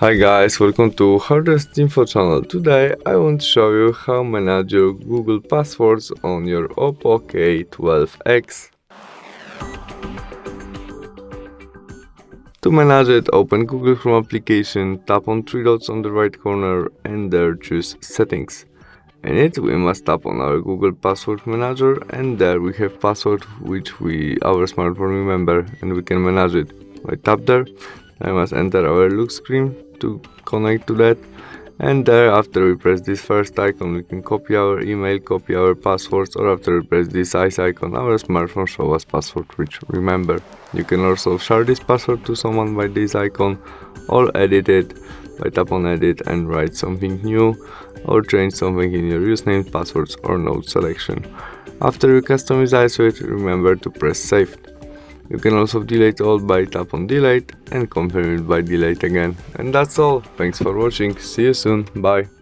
Hi guys, welcome to HardReset.Info channel. Today I want to show you how manage your Google passwords on your OPPO K12x. To manage it, open Google Chrome application, tap on three dots on the right corner and there choose settings. In it we must tap on our Google Password Manager and there we have password which our smartphone remember and we can manage it. I tap there, I must enter our look screen to connect to that, and there after we press this first icon we can copy our email, copy our passwords, or after we press this eyes icon our smartphone show us password which remember. You can also share this password to someone by this icon or edit it by tap on edit and write something new or change something in your username, passwords or note selection. After you customize it, remember to press save. You can also delete all by tap on delete and confirm it by delete again. And that's all. Thanks for watching. See you soon. Bye.